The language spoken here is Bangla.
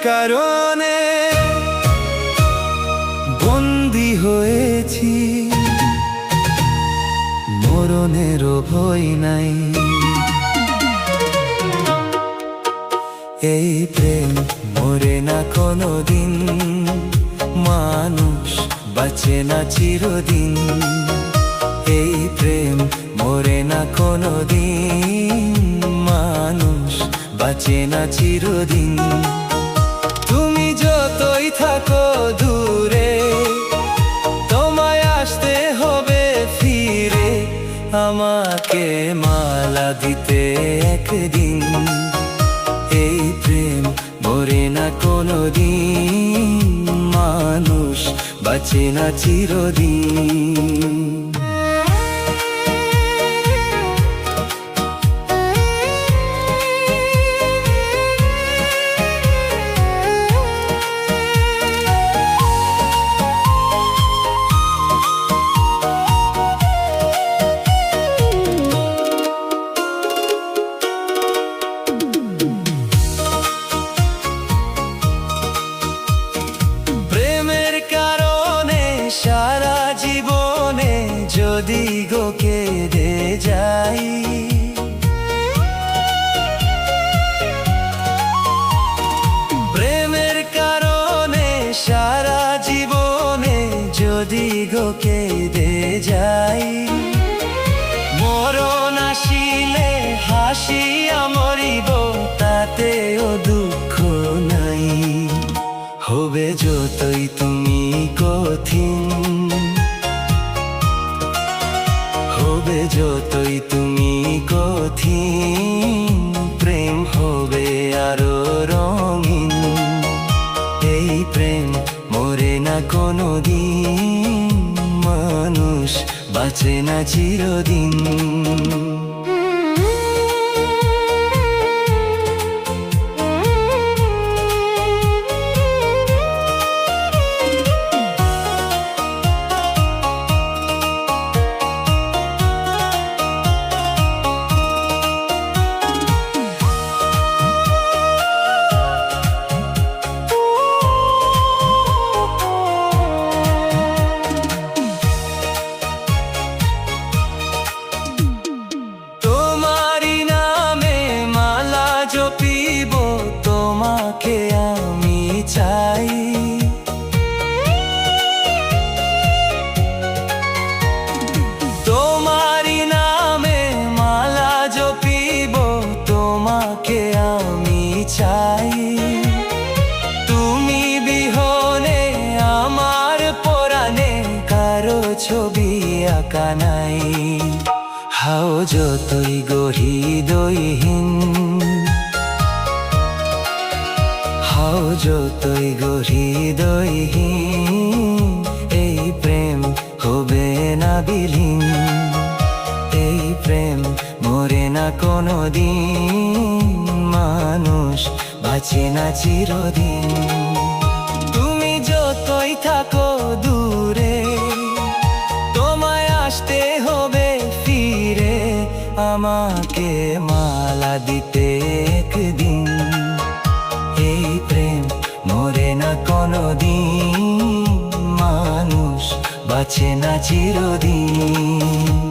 কারণে বন্দী হয়েছি, মরণেরও ভয় নাই। এই প্রেম মরে না কোনোদিন, মানুষ বাঁচে না চিরদিন। এই প্রেম মরে না কোনোদিন, মানুষ বাঁচে না চিরদিন। তুমি যতই থাকো দূরে, তোমায় আসতে হবে ফিরে, আমাকে মালা দিতে একদিন। এই প্রেম মরে না কোনোদিন, মানুষ বাঁচে না চিরদিন। সারা জীবনে যদি গো কেঁদে যাই, প্রেমের কারণে সারা জীবনে যদি গো কেঁদে যাই, মরণ আসিলে হাসিয়া মরিব, তাতেও দুঃখ নাই। হবে যতই তুমি কঠিন, হবে যতই তুমি কঠিন, প্রেম হবে আরো রঙিন। এই প্রেম মরে না কোনোদিন, মানুষ বাঁচে না চিরদিন। জপিব তোমাকে আমি চাই, তোমারি নামে মালা জপিব তোমাকে আমি চাই। তুমি বিহনে আমার পরাণে কারো ছবি আঁকা নাই। হাও যতই গো হৃদয়হীন, হাও যতই গো হৃদয়হীন, এই প্রেম হবে না বিলীন। এই প্রেম মরে না কোনোদিন, মানুষ বাঁচে না চিরদিন। তুমি যতই থাকো দূরে, তোমায় আসতে হবে ফিরে, আমাকে মালা দিতে একদিন। এই প্রেম মরে না কোনোদিন, মানুষ বাঁচে না চিরদিন।